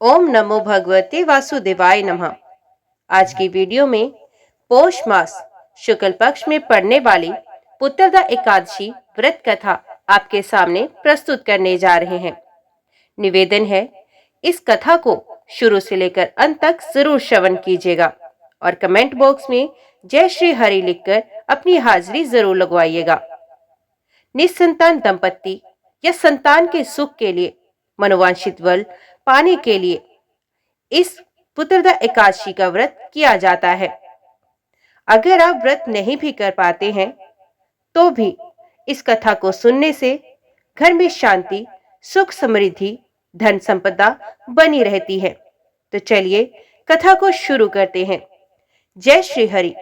ओम नमो भगवते वासुदेवाय नमः। आज की वीडियो में पौष मास शुक्ल पक्ष में पड़ने वाली पुत्रदा एकादशी व्रत कथा आपके सामने प्रस्तुत करने जा रहे हैं। निवेदन है, इस कथा को शुरू से लेकर अंत तक जरूर श्रवण कीजिएगा और कमेंट बॉक्स में जय श्री हरि लिखकर अपनी हाजिरी जरूर लगवाइएगा। निसंतान दंपत्ति या संतान के सुख के लिए मनोवांछित बल पाने के लिए इस पुत्रदा एकादशी का व्रत किया जाता है। अगर आप व्रत नहीं भी कर पाते हैं तो भी इस कथा को सुनने से घर में शांति, सुख, समृद्धि, धन संपदा बनी रहती है। तो चलिए कथा को शुरू करते हैं। जय श्री हरि।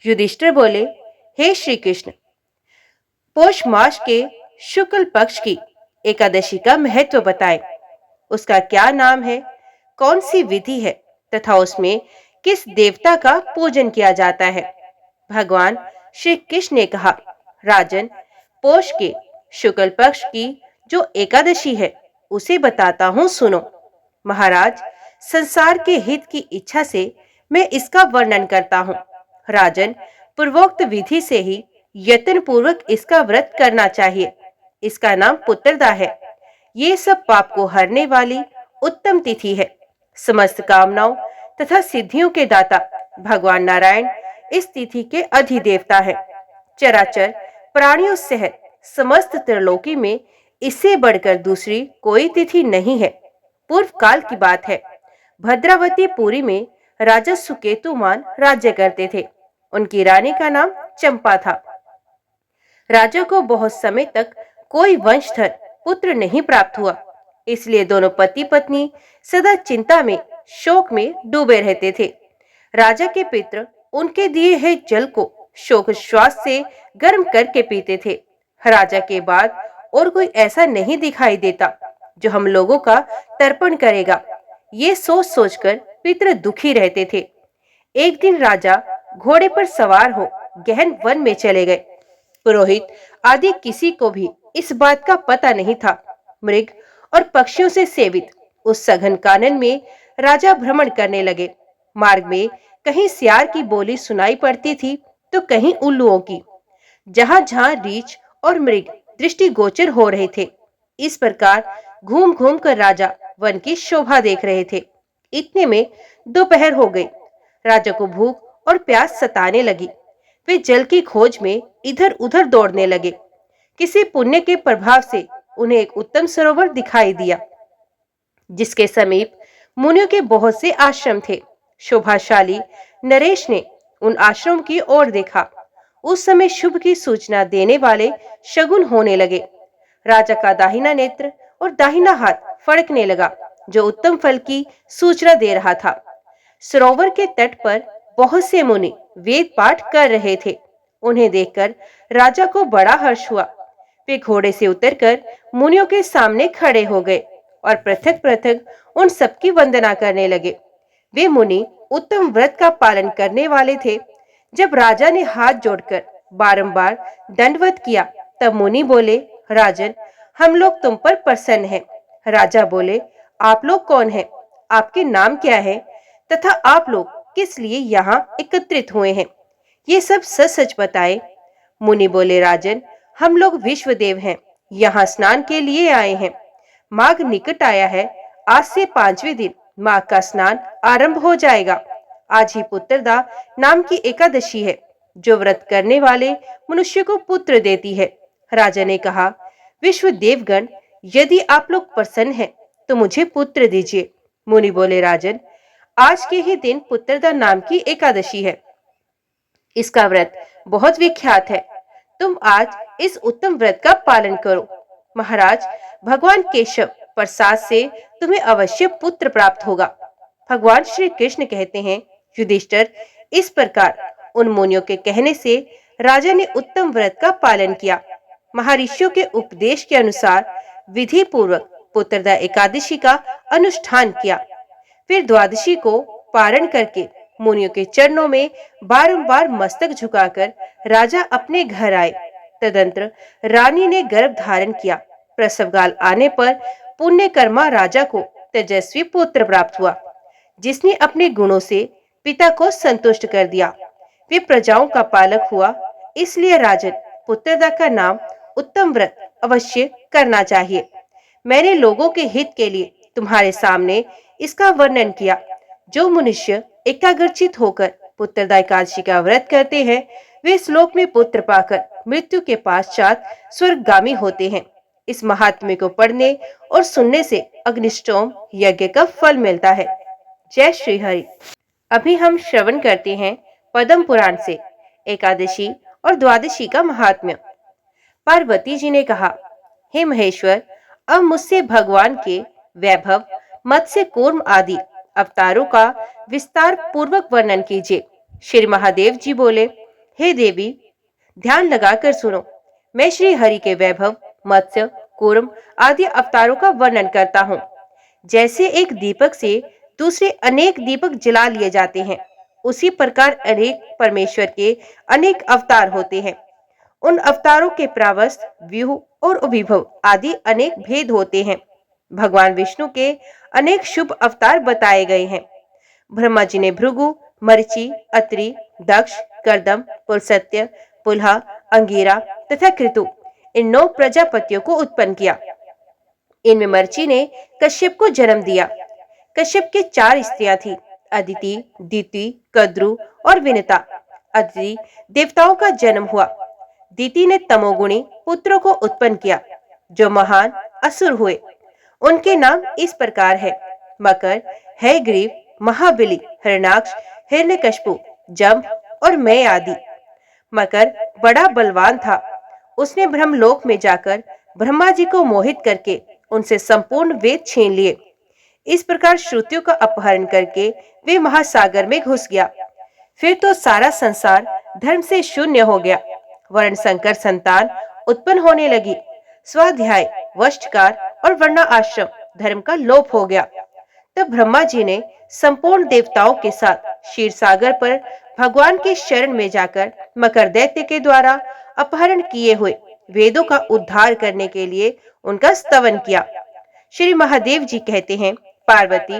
युधिष्ठिर बोले, हे श्री कृष्ण, पौष मास के शुक्ल पक्ष की एकादशी का महत्व बताएं। उसका क्या नाम है, कौन सी विधि है तथा उसमें किस देवता का पूजन किया जाता है। भगवान श्री कृष्ण ने कहा, राजन, पौष के शुक्ल पक्ष की जो एकादशी है उसे बताता हूँ, सुनो। महाराज, संसार के हित की इच्छा से मैं इसका वर्णन करता हूँ। राजन, पूर्वोक्त विधि से ही यत्न पूर्वक इसका व्रत करना चाहिए। इसका नाम पुत्रदा है। ये सब पाप को हरने वाली उत्तम तिथि है। समस्त कामनाओं तथा सिद्धियों के दाता भगवान नारायण इस तिथि के अधिदेवता है। चराचर प्राणियों सहित समस्त त्रिलोकी में इससे बढ़कर दूसरी कोई तिथि नहीं है। पूर्व काल की बात है। भद्रावती पुरी में राजा सुकेतुमान राज्य करते थे। उनकी रानी का नाम चंपा था। राजा को बहुत समय तक कोई वंशधर पुत्र नहीं प्राप्त हुआ, इसलिए दोनों पति पत्नी सदा चिंता में, शोक में डूबे रहते थे। राजा के पितर उनके दिए हुए जल को शोक श्वास से गर्म करके पीते थे। राजा के बाद और कोई ऐसा नहीं दिखाई देता जो हम लोगों का तर्पण करेगा। ये सोच सोचकर पितर दुखी रहते थे। एक दिन राजा घोड़े पर सवार हो गहन वन में चले गए। पुरोहित आदि किसी को भी इस बात का पता नहीं था। मृग और पक्षियों से सेवित उस सघन कानन में राजा भ्रमण करने लगे। मार्ग में कहीं सियार की बोली सुनाई पड़ती थी तो कहीं उल्लुओं की। जहां जहां रीछ और मृग दृष्टि गोचर हो रहे थे। इस प्रकार घूम घूम कर राजा वन की शोभा देख रहे थे। इतने में दोपहर हो गई। राजा को भूख और प्यास सताने लगी। वे जल की खोज में इधर उधर दौड़ने लगे। किसी पुण्य के प्रभाव से उन्हें एक उत्तम सरोवर दिखाई दिया, जिसके समीप मुनियों के बहुत से आश्रम थे। शोभाशाली नरेश ने उन आश्रम की ओर देखा। उस समय शुभ की सूचना देने वाले शगुन होने लगे। राजा का दाहिना नेत्र और दाहिना हाथ फड़कने लगा, जो उत्तम फल की सूचना दे रहा था। सरोवर के तट पर बहुत से मुनि वेद पाठ कर रहे थे। उन्हें देखकर राजा को बड़ा हर्ष हुआ। वे घोड़े से उतरकर मुनियों के सामने खड़े हो गए और पृथक पृथक उन सबकी वंदना करने लगे। वे मुनि उत्तम व्रत का पालन करने वाले थे। जब राजा ने हाथ जोड़कर बारंबार दंडवत किया, तब मुनि बोले, राजन, हम लोग तुम पर प्रसन्न हैं। राजा बोले, आप लोग कौन हैं? आपके नाम क्या है तथा आप लोग किस लिए यहाँ एकत्रित हुए हैं? ये सब सच सच बताए। मुनि बोले, राजन, हम लोग विश्वदेव हैं, यहाँ स्नान के लिए आए हैं। माघ निकट आया है। आज से 5वें दिन माघ का स्नान आरंभ हो जाएगा। आज ही पुत्रदा नाम की एकादशी है, जो व्रत करने वाले मनुष्य को पुत्र देती है। राजा ने कहा, विश्व देवगण, यदि आप लोग प्रसन्न हैं तो मुझे पुत्र दीजिए। मुनि बोले, राजन, आज के ही दिन पुत्रदा नाम की एकादशी है। इसका व्रत बहुत विख्यात है। तुम आज इस उत्तम व्रत का पालन करो। महाराज, भगवान केशव प्रसाद से तुम्हें अवश्य पुत्र प्राप्त होगा। भगवान श्री कृष्ण कहते हैं, युधिष्ठिर, इस प्रकार उन मुनियों के कहने से राजा ने उत्तम व्रत का पालन किया। महर्षियों के उपदेश के अनुसार विधि पूर्वक पुत्रदा एकादशी का अनुष्ठान किया। फिर द्वादशी को पारण करके मुनियों के चरणों में बारंबार मस्तक झुकाकर राजा अपने घर आए। तदंतर रानी ने गर्भ धारण किया। प्रसव काल आने पर पुण्यकर्मा राजा को तेजस्वी पुत्र प्राप्त हुआ, जिसने अपने गुणों से पिता को संतुष्ट कर दिया। वे प्रजाओं का पालक हुआ, इसलिए राजन पुत्रदा का नाम उत्तम व्रत अवश्य करना चाहिए। मैंने लोगों के हित के लिए तुम्हारे सामने इसका वर्णन किया। जो मनुष्य एकाग्रचित होकर पुत्रदा एकादशी का व्रत करते हैं, वे इस लोक में पुत्र पाकर मृत्यु के पश्चात स्वर्गगामी होते हैं। इस महात्म्य को पढ़ने और सुनने से अग्निष्टोम यज्ञ का फल मिलता है। जय श्री हरि। अभी हम श्रवण करते हैं पद्म पुराण से एकादशी और द्वादशी का महात्म्य। पार्वती जी ने कहा, हे महेश्वर, अब मुझसे भगवान के वैभव, मत्स्य कूर्म आदि अवतारों का विस्तार पूर्वक वर्णन कीजिए। श्री महादेव जी बोले, हे देवी, ध्यान लगाकर सुनो। मैं श्री हरि के वैभव, मत्स्य कूर्म आदि अवतारों का वर्णन करता हूँ। जैसे एक दीपक से दूसरे अनेक दीपक जला लिए जाते हैं, उसी प्रकार अनेक परमेश्वर के अनेक अवतार होते हैं। उन अवतारों के प्रावस्त, व्यूह और विभव आदि अनेक भेद होते हैं। भगवान विष्णु के अनेक शुभ अवतार बताए गए हैं। ब्रह्मा जी ने भृगु, मरीचि, अत्रि, दक्ष, कर्दम, पुलस्त्य, पुलहा, अंगिरा तथा कृतु इन 9 प्रजापतियों को उत्पन्न किया। इनमें मरीचि ने कश्यप को जन्म दिया। कश्यप के 4 स्त्रियां थी, अदिति, दीति, कद्रु और विनता। अदिति देवताओं का जन्म हुआ। दीति ने तमोगुणी पुत्रों को उत्पन्न किया, जो महान असुर हुए। उनके नाम इस प्रकार है: मकर, हयग्रीव, महाबली, हरणाक्ष, हिरण्यकश्यपु, जम्ब और मैं आदि। मकर बड़ा बलवान था। उसने ब्रह्मलोक में जाकर ब्रह्मा जी को मोहित करके उनसे संपूर्ण वेद छीन लिए। इस प्रकार श्रुतियों का अपहरण करके वे महासागर में घुस गया। फिर तो सारा संसार धर्म से शून्य हो गया। वर्ण संकर संतान उत्पन्न होने लगी। स्वाध्याय, वष्टकार और वर्णा आश्रम धर्म का लोप हो गया। तब ब्रह्मा जी ने संपूर्ण देवताओं के साथ क्षीर सागर पर भगवान के शरण में जाकर मकर दैत्य के द्वारा अपहरण किए हुए वेदों का उद्धार करने के लिए उनका स्तवन किया। श्री महादेव जी कहते हैं, पार्वती,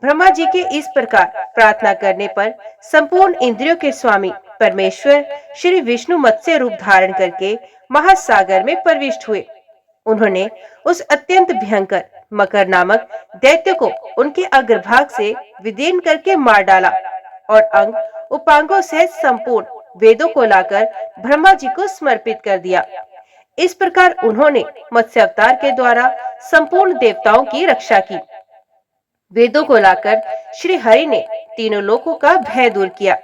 ब्रह्मा जी के इस प्रकार प्रार्थना करने पर संपूर्ण इंद्रियों के स्वामी परमेश्वर श्री विष्णु मत्स्य रूप धारण करके महासागर में प्रविष्ट हुए। उन्होंने उस अत्यंत भयंकर मकर नामक दैत्य को उनके अग्रभाग से विदीर्ण करके मार डाला और अंग उपांगों सहित संपूर्ण वेदों को लाकर ब्रह्मा जी को समर्पित कर दिया। इस प्रकार उन्होंने मत्स्य अवतार के द्वारा संपूर्ण देवताओं की रक्षा की। वेदों को लाकर श्री हरि ने तीनों लोकों का भय दूर किया,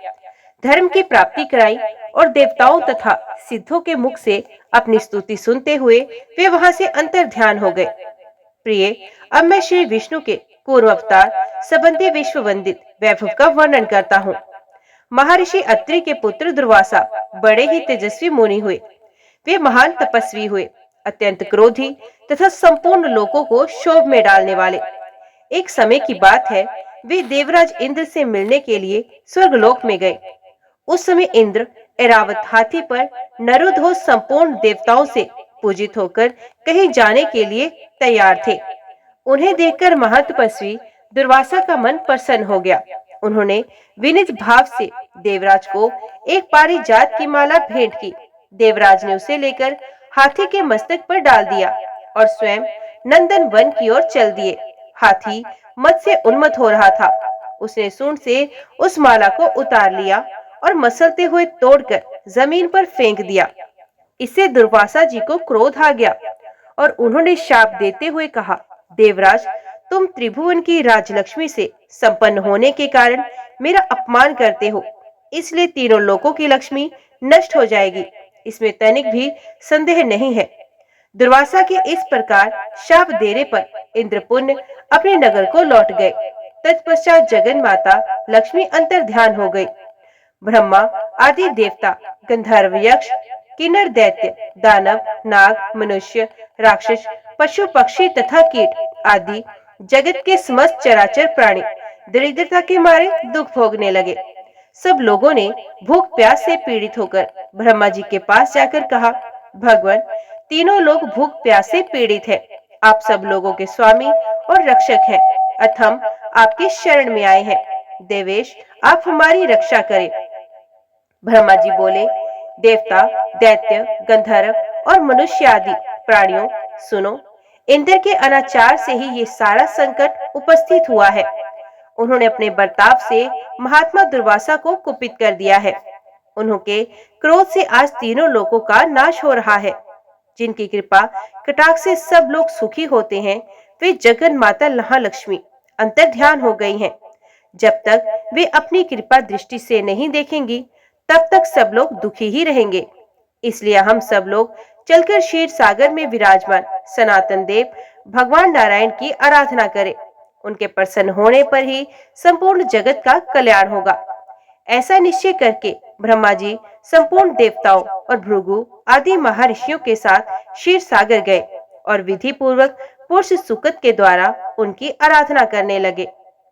धर्म की प्राप्ति कराई और देवताओं तथा सिद्धों के मुख से अपनी स्तुति सुनते हुए वे वहां से अंतर ध्यान हो गए। प्रिय, अब मैं श्री विष्णु के पूर्व अवतार संबंधी विश्व वंदित वैभव का वर्णन करता हूँ। महर्षि अत्रि के पुत्र दुर्वासा बड़े ही तेजस्वी मुनि हुए। वे महान तपस्वी हुए, अत्यंत क्रोधी तथा संपूर्ण लोकों को क्षोभ में डालने वाले। एक समय की बात है, वे देवराज इंद्र से मिलने के लिए स्वर्गलोक में गए। उस समय इंद्र ऐरावत हाथी पर नरुध्वज संपूर्ण देवताओं से पूजित होकर कहीं जाने के लिए तैयार थे। उन्हें देखकर महातपस्वी दुर्वासा का मन प्रसन्न हो गया। उन्होंने विनित भाव से देवराज को एक पारिजात की माला भेंट की। देवराज ने उसे लेकर हाथी के मस्तक पर डाल दिया और स्वयं नंदन वन की ओर चल दिए। हाथी मद से उन्मत्त हो रहा था। उसने सूंड से उस माला को उतार लिया और मसलते हुए तोड़कर जमीन पर फेंक दिया। इससे दुर्वासा जी को क्रोध आ गया और उन्होंने शाप देते हुए कहा, देवराज, तुम त्रिभुवन की राजलक्ष्मी से संपन्न होने के कारण मेरा अपमान करते हो, इसलिए तीनों लोकों की लक्ष्मी नष्ट हो जाएगी, इसमें तनिक भी संदेह नहीं है। दुर्वासा के इस प्रकार शाप देने पर इंद्रपुण्य अपने नगर को लौट गए। तत्पश्चात जगन माता लक्ष्मी अंतर ध्यान हो गई। ब्रह्मा आदि देवता, गंधर्व, यक्ष, किन्नर, दैत्य, दानव, नाग, मनुष्य, राक्षस, पशु, पक्षी तथा कीट आदि जगत के समस्त चराचर प्राणी दरिद्रता के मारे दुख भोगने लगे। सब लोगों ने भूख प्यास से पीड़ित होकर ब्रह्मा जी के पास जाकर कहा, भगवान, तीनों लोग भूख प्यास से पीड़ित हैं, आप सब लोगों के स्वामी और रक्षक हैं, अतः हम आपकी शरण में आए हैं। देवेश, आप हमारी रक्षा करें। ब्रह्मा जी बोले, देवता, दैत्य, गंधर्व और मनुष्य आदि प्राणियों, सुनो, इंद्र के अनाचार से ही ये सारा संकट उपस्थित हुआ है। उन्होंने अपने बर्ताव से महात्मा दुर्वासा को कुपित कर दिया है। उन्होंने क्रोध से आज तीनों लोकों का नाश हो रहा है। जिनकी कृपा कटाक्ष से सब लोग सुखी होते हैं, वे जगन माता महालक्ष्मी अंतर्ध्यान हो गई हैं। जब तक वे अपनी कृपा दृष्टि से नहीं देखेंगी, तब तक सब लोग दुखी ही रहेंगे। इसलिए हम सब लोग चलकर क्षीर सागर में विराजमान सनातन देव भगवान नारायण की आराधना करें। उनके प्रसन्न होने पर ही संपूर्ण जगत का कल्याण होगा। ऐसा निश्चय करके ब्रह्मा जी संपूर्ण देवताओं और भृगु आदि महर्षियों के साथ क्षीर सागर गए और विधि पूर्वक पुरुष सुकत के द्वारा उनकी आराधना करने लगे।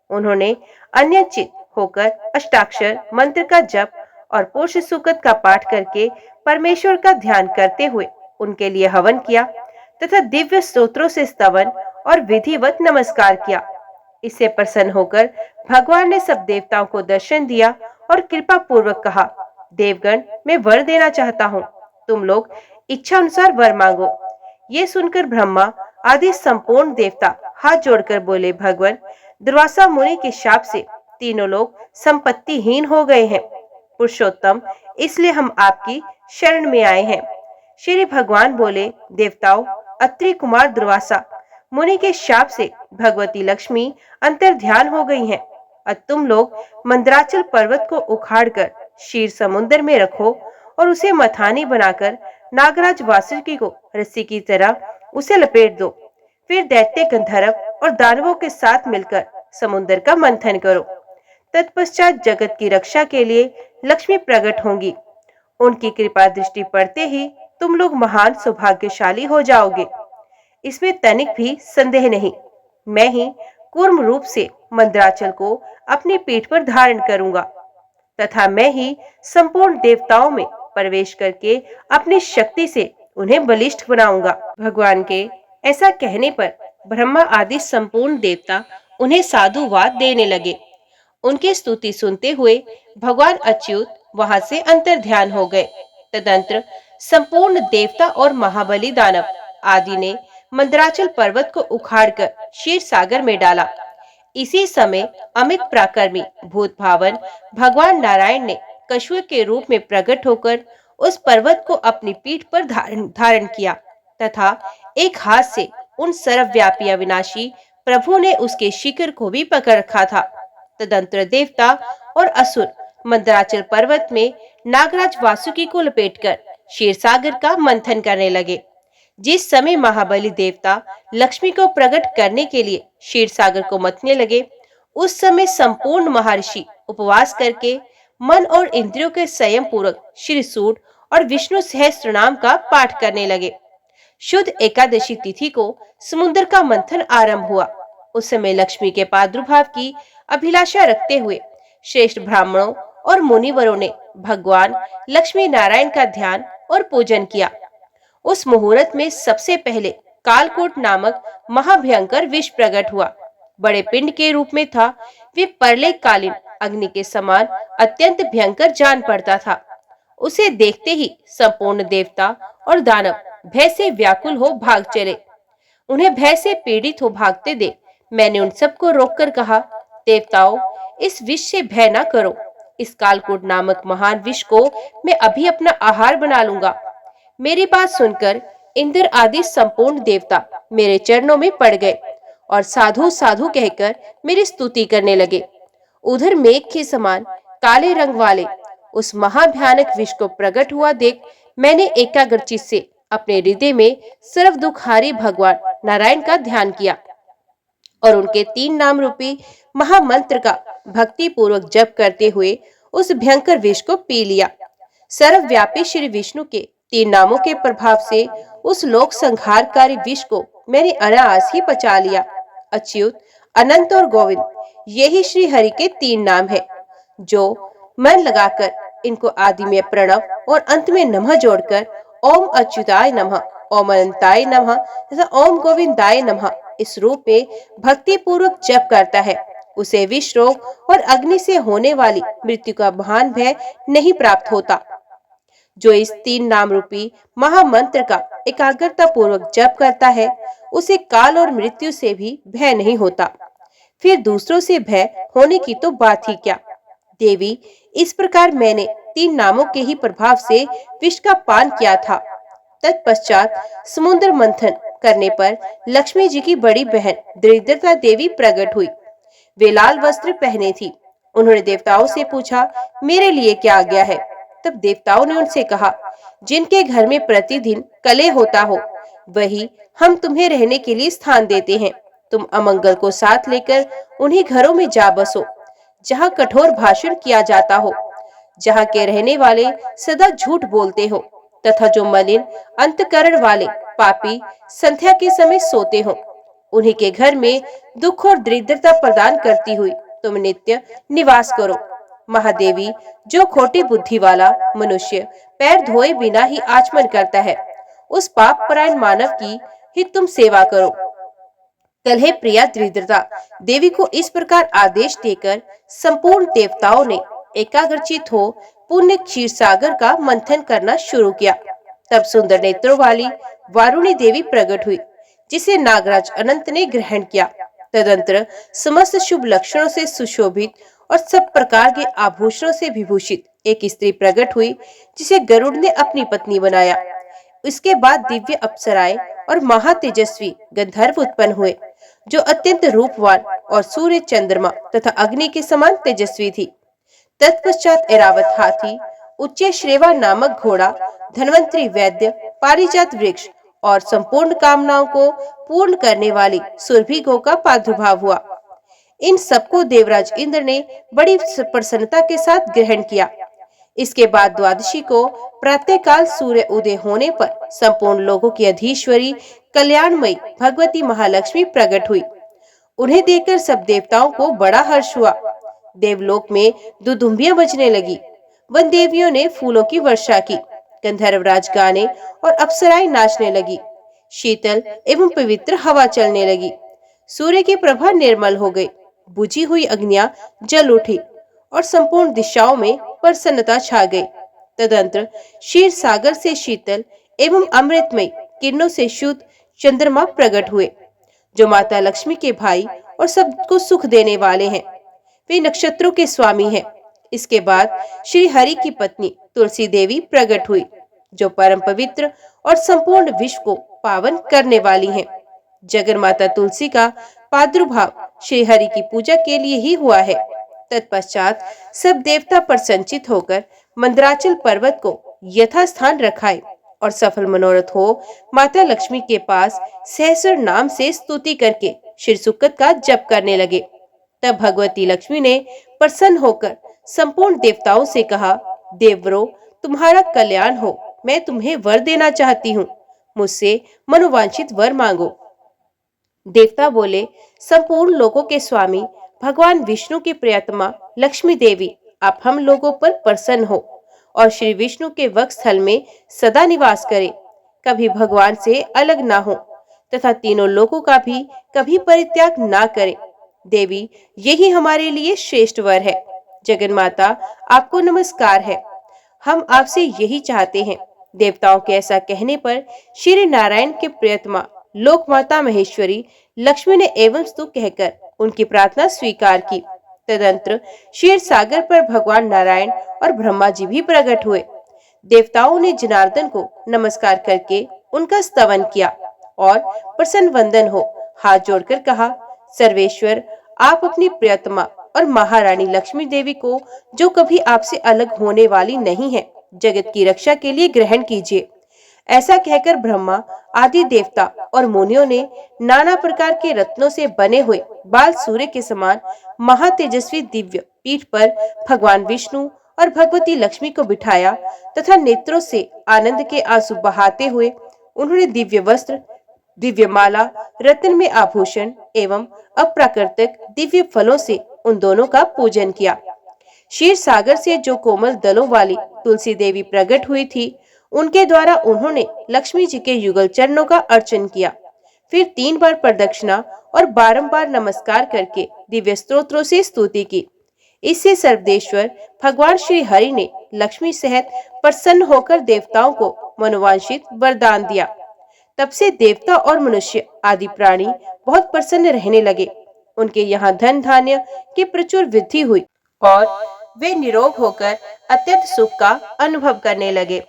उन्होंने अन्यचित होकर अष्टाक्षर मंत्र का जप और पुरुष सुकत का पाठ करके परमेश्वर का ध्यान करते हुए उनके लिए हवन किया तथा दिव्य स्तोत्रों से स्तवन और विधिवत नमस्कार किया। इससे प्रसन्न होकर भगवान ने सब देवताओं को दर्शन दिया और कृपा पूर्वक कहा, देवगण, मैं वर देना चाहता हूँ, तुम लोग इच्छा अनुसार वर मांगो। ये सुनकर ब्रह्मा आदि संपूर्ण देवता हाथ जोड़कर बोले, भगवान, दुर्वासा मुनि के शाप से तीनों लोग संपत्तिहीन हो गए हैं। पुरुषोत्तम, इसलिए हम आपकी शरण में आए हैं। श्री भगवान बोले, देवताओं, अत्रि कुमार दुर्वासा मुनि के शाप से भगवती लक्ष्मी अंतर्ध्यान हो गई हैं। अब तुम लोग मंदराचल पर्वत को उखाड़कर क्षीर समुद्र में रखो और उसे मथानी बनाकर नागराज वासुकी को रस्सी की तरह उसे लपेट दो। फिर दैत्य, गंधर्व और दानवों के साथ मिलकर समुद्र का मंथन करो। तत्पश्चात जगत की रक्षा के लिए लक्ष्मी प्रकट होंगी। उनकी कृपा दृष्टि पड़ते ही तुम लोग महान सौभाग्यशाली हो जाओगे। इसमें तनिक भी संदेह नहीं। मैं ही कूर्म रूप से मंदराचल को अपनी पीठ पर धारण करूंगा तथा मैं ही संपूर्ण देवताओं में प्रवेश करके अपनी शक्ति से उन्हें बलिष्ठ बनाऊंगा। भगवान के ऐसा कहने पर ब्रह्मा आदि संपूर्ण देवता उन्हें साधुवाद देने लगे। उनकी स्तुति सुनते हुए भगवान अच्युत वहां से अंतर्ध्यान हो गए। तदंतर संपूर्ण देवता और महाबली दानव आदि ने मंदराचल पर्वत को उखाड़कर क्षीर सागर में डाला। इसी समय अमित पराक्रमी भूत भावन भगवान नारायण ने कछुए के रूप में प्रकट होकर उस पर्वत को अपनी पीठ पर धारण किया तथा एक हाथ से उन सर्वव्यापी अविनाशी प्रभु ने उसके शिखर को भी पकड़ रखा था। तदंतर देवता और असुर मंदराचल पर्वत में नागराज वासुकी को लपेटकर क्षीर सागर का मंथन करने लगे। जिस समय महाबली देवता लक्ष्मी को प्रकट करने के लिए क्षीर सागर को मथने लगे, उस समय संपूर्ण महर्षि उपवास करके मन और इंद्रियों के संयम पूर्वक श्री सूड और विष्णु सहस्त्र नाम का पाठ करने लगे। शुद्ध एकादशी तिथि को समुद्र का मंथन आरंभ हुआ। उस समय लक्ष्मी के प्रादुर्भाव की अभिलाषा रखते हुए श्रेष्ठ ब्राह्मणों और मुनिवरों ने भगवान लक्ष्मी नारायण का ध्यान और पूजन किया। उस मुहूर्त में सबसे पहले कालकूट नामक महाभयंकर विष प्रकट हुआ। बड़े पिंड के रूप में था। वे प्रलय कालीन अग्नि के समान अत्यंत भयंकर जान पड़ता था। उसे देखते ही संपूर्ण देवता और दानव भय से व्याकुल हो भाग चले। उन्हें भय से पीड़ित हो भागते देख मैंने उन सबको रोककर कहा, देवताओं, इस विष से भय न करो। इस कालकूट नामक महान विष को मैं अभी अपना आहार बना लूंगा। मेरी बात सुनकर इंद्र आदि संपूर्ण देवता मेरे चरणों में पड़ गए और साधु साधु कहकर मेरी स्तुति करने लगे। उधर मेघ के समान काले रंग वाले उस महाभयानक विष को प्रकट हुआ देख मैंने एकाग्रचित से अपने हृदय में सर्व दुखारी भगवान नारायण का ध्यान किया और उनके 3 नाम रूपी महामंत्र का भक्ति पूर्वक जप करते हुए उस भयंकर विष को पी लिया। सर्वव्यापी श्री विष्णु के 3 नामों के प्रभाव से उस लोक संहारकारी विष को मैंने अनायास ही पचा लिया। अच्युत, अनंत और गोविंद, यही श्री हरि के 3 नाम है। जो मन लगाकर इनको आदि में प्रणव और अंत में नमः जोड़कर ओम अच्युताय नमः, ओम अनंताय नमः तथा ओम गोविंदाय नमः इस रूप में भक्ति पूर्वक जप करता है, उसे विष रोग और अग्नि से होने वाली मृत्यु का महान भय नहीं प्राप्त होता। जो इस तीन नाम रूपी महामंत्र का एकाग्रता पूर्वक जप करता है, उसे काल और मृत्यु से भी भय नहीं होता। फिर दूसरों से भय होने की तो बात ही क्या। देवी, इस प्रकार मैंने तीन नामों के ही प्रभाव से विष का पान किया था। तत्पश्चात समुद्र मंथन करने पर लक्ष्मी जी की बड़ी बहन दरिद्रता देवी प्रकट हुई। वे लाल वस्त्र पहने थी। उन्होंने देवताओं से पूछा, मेरे लिए क्या आज्ञा है। तब देवताओं ने उनसे कहा, जिनके घर में प्रतिदिन कलह होता हो, वही हम तुम्हें रहने के लिए स्थान देते हैं। तुम अमंगल को साथ लेकर उन्हीं घरों में जा बसो, जहाँ कठोर भाषण किया जाता हो, जहाँ के रहने वाले सदा झूठ बोलते हो तथा जो मलिन अंतकरण वाले पापी संध्या के समय सोते हो, उन्हीं के घर में दुख और दरिद्रता प्रदान करती हुई तुम नित्य निवास करो। महादेवी, जो खोटी बुद्धि वाला मनुष्य पैर धोए बिना ही आचमन करता है, उस पाप परायण मानव की ही तुम सेवा करो। कलह प्रिया दरिद्रता देवी को इस प्रकार आदेश देकर संपूर्ण देवताओं ने एकाग्रचित हो पुण्य क्षीर सागर का मंथन करना शुरू किया। तब सुंदर नेत्रों वाली वारुणी देवी प्रकट हुई, जिसे नागराज अनंत ने ग्रहण किया। तदंतर समस्त शुभ लक्षणों से सुशोभित और सब प्रकार के आभूषणों से विभूषित एक स्त्री प्रकट हुई, जिसे गरुड़ ने अपनी पत्नी बनाया। इसके बाद दिव्य अप्सराएं और महातेजस्वी गंधर्व उत्पन्न हुए, जो अत्यंत रूपवान और सूर्य, चंद्रमा तथा अग्नि के समान तेजस्वी थी। तत्पश्चात ऐरावत हाथी, उच्च श्रेवा नामक घोड़ा, धन्वंतरी वैद्य, पारिजात वृक्ष और संपूर्ण कामनाओं को पूर्ण करने वाली सुरभि गौ का प्रादुर्भाव हुआ। इन सबको देवराज इंद्र ने बड़ी प्रसन्नता के साथ ग्रहण किया। इसके बाद द्वादशी को प्रातः काल सूर्य उदय होने पर संपूर्ण लोगों की अधीश्वरी कल्याणमयी भगवती महालक्ष्मी प्रकट हुई। उन्हें देखकर सब देवताओं को बड़ा हर्ष हुआ। देवलोक में दुदुम्बियां बजने लगी। वन देवियों ने फूलों की वर्षा की, गंधर्वराज गाने और अप्सराएं नाचने लगी। शीतल एवं पवित्र हवा चलने लगी। सूर्य की प्रभा निर्मल हो गई। बुझी हुई अग्नियां जल उठी और संपूर्ण दिशाओं में प्रसन्नता छा गई। तदंतर क्षीर सागर से शीतल एवं अमृतमय किरणों से शुद्ध चंद्रमा प्रकट हुए, जो माता लक्ष्मी के भाई और सबको सुख देने वाले हैं। वे नक्षत्रों के स्वामी हैं। इसके बाद श्री हरि की पत्नी तुलसी देवी प्रकट हुई, जो परम पवित्र और संपूर्ण विश्व को पावन करने वाली हैं। जगन माता तुलसी का प्रादुर्भाव श्री हरि की पूजा के लिए ही हुआ है। तत्पश्चात सब देवता प्रसन्नचित होकर मंदराचल पर्वत को यथास्थान रखाए और सफल मनोरथ हो माता लक्ष्मी के पास सहस्र नाम से स्तुति करके श्री सुकत का जप करने लगे। तब भगवती लक्ष्मी ने प्रसन्न होकर संपूर्ण देवताओं से कहा, देवरो, तुम्हारा कल्याण हो। मैं तुम्हें वर देना चाहती हूँ। मुझसे मनोवांछित वर मांगो। देवता बोले, संपूर्ण लोगों के स्वामी भगवान विष्णु की प्रियतमा लक्ष्मी देवी, आप हम लोगों पर प्रसन्न हो और श्री विष्णु के वक्षस्थल में सदा निवास करें, कभी भगवान से अलग ना हो तथा तीनों लोगों का भी कभी परित्याग ना करें। देवी, यही हमारे लिए श्रेष्ठ वर है। जगन माता, आपको नमस्कार है। हम आपसे यही चाहते हैं। देवताओं के ऐसा कहने पर श्री नारायण के प्रियतमा लोक माता महेश्वरी लक्ष्मी ने एवं स्तु कहकर उनकी प्रार्थना स्वीकार की। तदंतर क्षीर सागर पर भगवान नारायण और ब्रह्मा जी भी प्रकट हुए। देवताओं ने जनार्दन को नमस्कार करके उनका स्तवन किया और प्रसन्न वंदन हो हाथ जोड़कर कहा, सर्वेश्वर, आप अपनी प्रियतमा और महारानी लक्ष्मी देवी को, जो कभी आपसे अलग होने वाली नहीं है, जगत की रक्षा के लिए ग्रहण कीजिए। ऐसा कहकर ब्रह्मा आदि देवता और मुनियों ने नाना प्रकार के रत्नों से बने हुए बाल सूर्य के समान महातेजस्वी दिव्य पीठ पर भगवान विष्णु और भगवती लक्ष्मी को बिठाया तथा नेत्रों से आनंद के आंसू बहाते हुए उन्होंने दिव्य वस्त्र, दिव्य माला, रत्न में आभूषण एवं अप्राकृतिक दिव्य फलों से उन दोनों का पूजन किया। क्षीर सागर से जो कोमल दलों वाली तुलसी देवी प्रकट हुई थी, उनके द्वारा उन्होंने लक्ष्मी जी के युगल चरणों का अर्चन किया। फिर 3 बार प्रदक्षिणा और बारंबार नमस्कार करके दिव्य स्तोत्रों से स्तुति की। इससे सर्वदेश्वर भगवान श्री हरि ने लक्ष्मी सहित प्रसन्न होकर देवताओं को मनोवांछित वरदान दिया। तब से देवता और मनुष्य आदि प्राणी बहुत प्रसन्न रहने लगे। उनके यहाँ धन धान्य की प्रचुर वृद्धि हुई और वे निरोग होकर अत्यंत सुख का अनुभव करने लगे।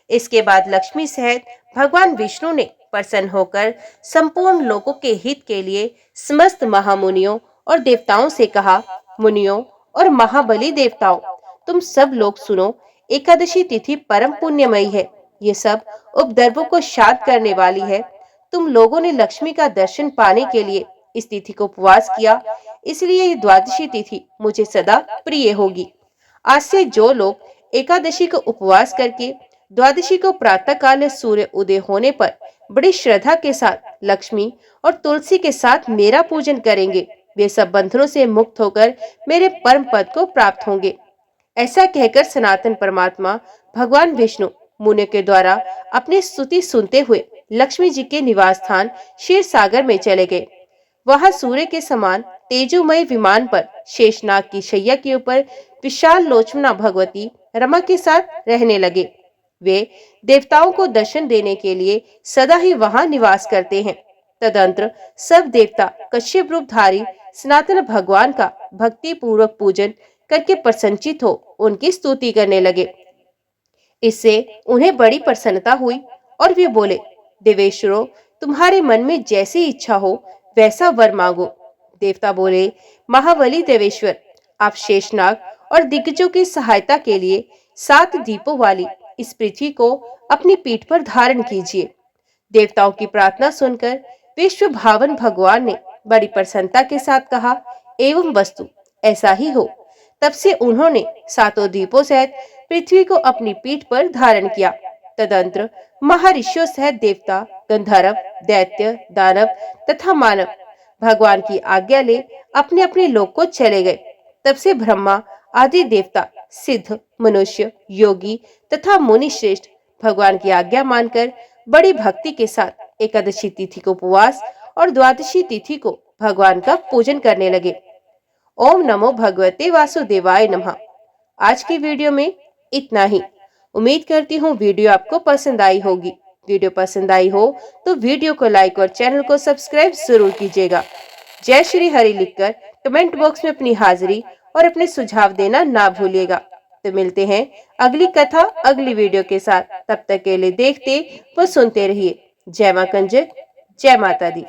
इसके बाद लक्ष्मी सहित भगवान विष्णु ने प्रसन्न होकर संपूर्ण लोगों के हित के लिए समस्त महामुनियों और देवताओं से कहा, मुनियों और महाबली देवताओं, तुम सब लोग सुनो, एकादशी तिथि परम पुण्यमयी है। ये सब उपद्रवों को शांत करने वाली है। तुम लोगों ने लक्ष्मी का दर्शन पाने के लिए इस तिथि को उपवास किया, इसलिए ये द्वादशी तिथि मुझे सदा प्रिय होगी। आज से जो लोग एकादशी को उपवास करके द्वादशी को प्रातः काल सूर्य उदय होने पर बड़ी श्रद्धा के साथ लक्ष्मी और तुलसी के साथ मेरा पूजन करेंगे, वे सब बंधनों से मुक्त होकर मेरे परम पद को प्राप्त होंगे। ऐसा कहकर सनातन परमात्मा भगवान विष्णु मुनि के द्वारा अपनी स्तुति सुनते हुए लक्ष्मी जी के निवास स्थान क्षीर सागर में चले गए। वहां सूर्य के समान तेजोमय विमान पर शेषनाग की शैया के ऊपर विशाल लोचना भगवती रमा के साथ रहने लगे। वे देवताओं को दर्शन देने के लिए सदा ही वहां निवास करते हैं। तदंतर सब देवता कश्यप रूपधारी सनातन भगवान का भक्ति पूर्वक पूजन करके प्रसन्नचित हो उनकी स्तुति करने लगे। इससे उन्हें बड़ी प्रसन्नता हुई और वे बोले, देवेश्वरों, तुम्हारे मन में जैसी इच्छा हो वैसा वर मांगो। देवता बोले, महाबली देवेश्वर, आप शेषनाग और दिग्गजों की सहायता के लिए 7 दीपों वाली इस पृथ्वी को अपनी पीठ पर धारण कीजिए। देवताओं की प्रार्थना सुनकर विश्व भावन भगवान ने बड़ी प्रसन्नता के साथ कहा, एवं वस्तु ऐसा ही हो। तब से उन्होंने 7 दीपों सहित पृथ्वी को अपनी पीठ पर धारण किया। तदंतर महर्षियों सहित देवता, गंधर्व, दैत्य, दानव तथा मानव भगवान की आज्ञा ले अपने अपने लोक को चले गए। तब से ब्रह्मा आदि देवता, सिद्ध, मनुष्य, योगी तथा मुनि श्रेष्ठ भगवान की आज्ञा मानकर बड़ी भक्ति के साथ एकादशी तिथि को उपवास और द्वादशी तिथि को भगवान का पूजन करने लगे। ओम नमो भगवते वासुदेवाय नमः। आज की वीडियो में इतना ही। उम्मीद करती हूँ वीडियो आपको पसंद आई होगी। वीडियो पसंद आई हो तो वीडियो को लाइक और चैनल को सब्सक्राइब जरूर कीजिएगा। जय श्री हरि लिखकर कमेंट बॉक्स में अपनी हाजिरी और अपने सुझाव देना ना भूलिएगा। तो मिलते हैं अगली कथा अगली वीडियो के साथ। तब तक के लिए देखते व सुनते रहिए। जय मां कंजक, जय माता दी।